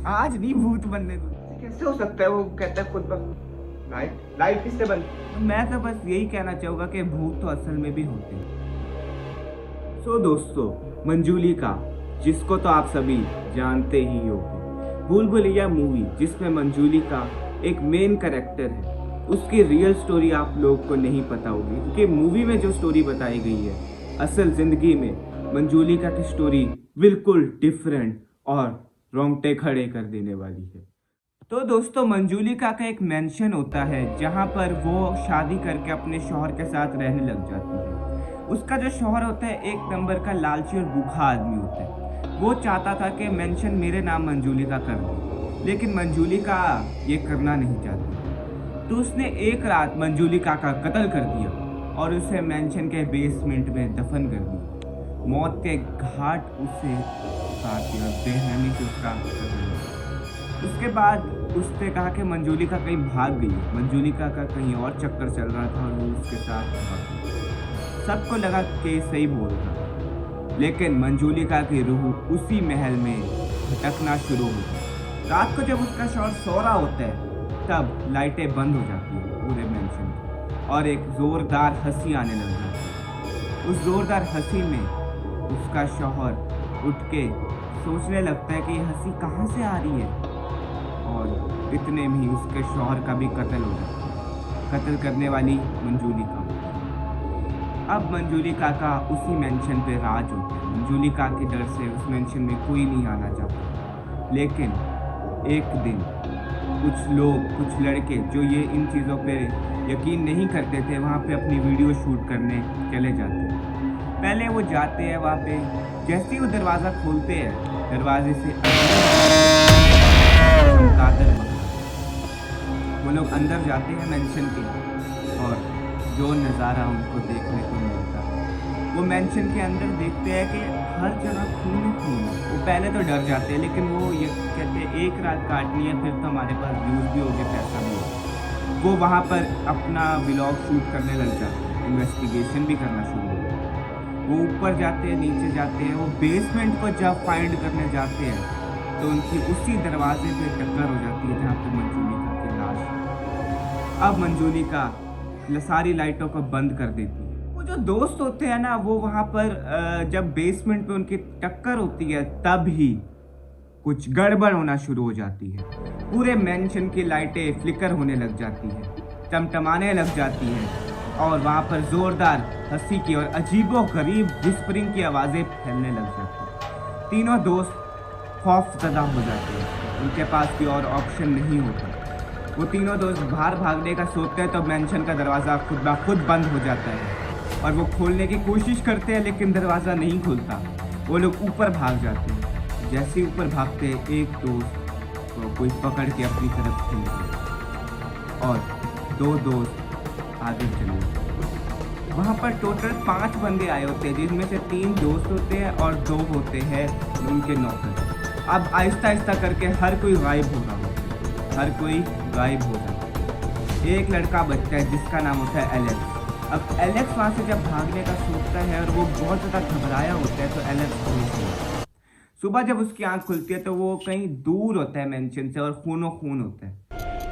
आज नहीं भूत बनने दूँ। कैसे हो सकता है? वो कहता है खुद लाइट लाइट किससे बंद? मैं तो बस यही कहना चाहूँगा कि भूत तो असल में भी होते हैं। सो दोस्तों, मंजूलिका, जिसको तो आप सभी जानते ही होंगे, भूल भुलैया मूवी जिसमें मंजूलिका एक मेन कैरेक्टर है, उसकी रियल स्टोरी आप लोग को नहीं पता होगी, क्योंकि मूवी में जो स्टोरी बताई गई है, असल जिंदगी में मंजूलिका की स्टोरी बिल्कुल डिफरेंट और रोंगटे खड़े कर देने वाली है। तो दोस्तों, मंजूलिका का एक मेंशन होता है जहाँ पर वो शादी करके अपने शौहर के साथ रहने लग जाती है। उसका जो शौहर होता है एक नंबर का लालची और भूखा आदमी होता है। वो चाहता था कि मेंशन मेरे नाम मंजूलिका कर दे, लेकिन मंजूलिका ये करना नहीं चाहती। तो उसने एक रात मंजूलिका का कत्ल कर दिया और उसे मेंशन के बेसमेंट में दफन कर दिया। मौत के घाट उसे उतार दिया, बेरहमी से उसका कत्ल किया। उसके बाद उसने कहा कि मंजूलिका कहीं भाग गई। मंजूलिका का कहीं और चक्कर चल रहा था और वो उसके साथ भाग गई। सबको लगा कि सही बोल रहा, लेकिन मंजूलिका की रूह उसी महल में भटकना शुरू हो गई। रात को जब उसका शौहर सो रहा होता है तब लाइटें बंद हो जाती हैं पूरे मेंशन में और एक जोरदार हंसी आने लग जाती है। उस जोरदार हंसी में उसका शौहर उठ के सोचने लगता है कि ये हंसी कहाँ से आ रही है, और इतने में ही उसके शौहर का भी कत्ल हो जाता है। कत्ल करने वाली मंजूलिका। अब मंजूलिका का उसी मेंशन पे राज होता है। मंजूलिका के डर से उस मेंशन में कोई नहीं आना चाहता, लेकिन एक दिन कुछ लोग, कुछ लड़के जो ये इन चीज़ों पे यकीन नहीं करते थे, वहाँ पे अपनी वीडियो शूट करने चले जाते हैं। पहले वो जाते हैं वहाँ पे, जैसे ही वो दरवाज़ा खोलते हैं, दरवाजे से वो लोग अंदर जाते हैं मेंशन के, और जो नज़ारा उनको देखने को मिलता है, वो मेंशन के अंदर देखते हैं कि हर जगह खून ही खून है। वो पहले तो डर जाते हैं, लेकिन वो ये कहते हैं एक रात काटनी है, फिर तो हमारे पास व्यूज़ भी होंगे, पैसा भी होगा। वो वहाँ पर अपना व्लॉग शूट करने लग जाते हैं, इन्वेस्टिगेशन भी करना शुरू हो जाता है। वो ऊपर जाते हैं, नीचे जाते हैं। वो बेसमेंट को जब फाइंड करने जाते हैं तो उनकी उसी दरवाजे पे टक्कर हो जाती है जहाँ पे मंजूलिका की लाश। अब मंजूलिका सारी लाइटों को बंद कर देती है। वो जो दोस्त होते हैं ना, वो वहाँ पर जब बेसमेंट पे उनकी टक्कर होती है तब ही कुछ गड़बड़ होना शुरू हो जाती है। पूरे मेंशन की लाइटें फ्लिकर होने लग जाती है, टमटमाने लग जाती हैं, और वहाँ पर जोरदार हंसी की और अजीबोगरीब विस्परिंग की आवाज़ें फैलने लग जाती हैं। तीनों दोस्त खौफजदा हो जाते हैं, उनके पास कोई और ऑप्शन नहीं होता। वो तीनों दोस्त बाहर भागने का सोचते हैं तो मेंशन का दरवाज़ा खुद ब खुद बंद हो जाता है और वो खोलने की कोशिश करते हैं, लेकिन दरवाज़ा नहीं खुलता। वो लोग ऊपर भाग जाते हैं। जैसे ही ऊपर भागते हैं, एक दोस्त को कोई पकड़ के अपनी तरफ खींचता और दो दोस्त आगे चले जाते। वहाँ पर टोटल 5 बंदे आए होते हैं, जिसमें से 3 दोस्त होते हैं और 2 होते हैं उनके नौकर। अब आहिस्ता आहिस्ता करके हर कोई गायब हो रहा होता है, हर कोई गायब हो जाता है। एक लड़का बचता है जिसका नाम होता है एलेक्स। अब एलेक्स वहाँ से जब भागने का सोचता है और वो बहुत ज़्यादा घबराया होता है, तो एलेक्स सुबह जब उसकी आँख खुलती है तो वो कहीं दूर होता है मेंशन से और खूनो खून होता है।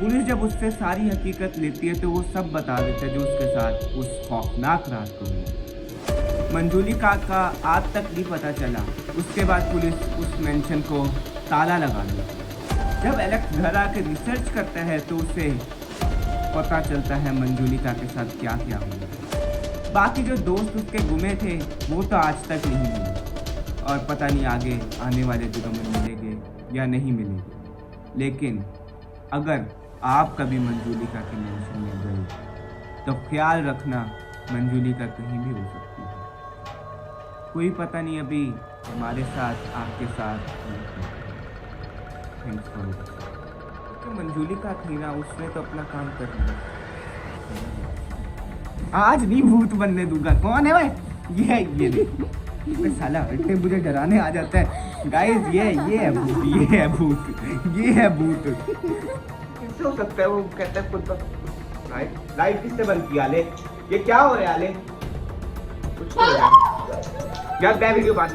पुलिस जब उससे सारी हकीकत लेती है तो वो सब बता देता है जो उसके साथ उस खौफनाक रात को हुई। मंजूलिका का आज तक नहीं पता चला। उसके बाद पुलिस उस मेंशन को ताला लगा देती। जब एलेक्स घर आके रिसर्च करता है तो उसे पता चलता है मंजूलिका के साथ क्या क्या हुआ। बाकी जो दोस्त उसके गुमे थे वो तो आज तक नहीं मिले, और पता नहीं आगे आने वाले दिनों में मिलेंगे या नहीं मिलेंगे। लेकिन अगर आप कभी मंजूलिका के मेंशन में गए तो ख्याल रखना, मंजूलिका कहीं भी हो सकती है। कोई पता नहीं अभी हमारे साथ, आपके साथ। थैंक्स फॉर तो मंजूलिका थी ना, उसने तो अपना काम कर लिया। आज नहीं भूत बनने दूंगा। कौन है भाई? ये देखो, साला इतने मुझे डराने आ जाता है। गाइस ये है भूत, ये है भूत, ये है भूत। कैसे हो सकता है? वो कहता है खुद लाइट किससे बंद किया? आले, ये क्या हो रहा है? आले कुछ हो रहा है यार, मैं वीडियो बात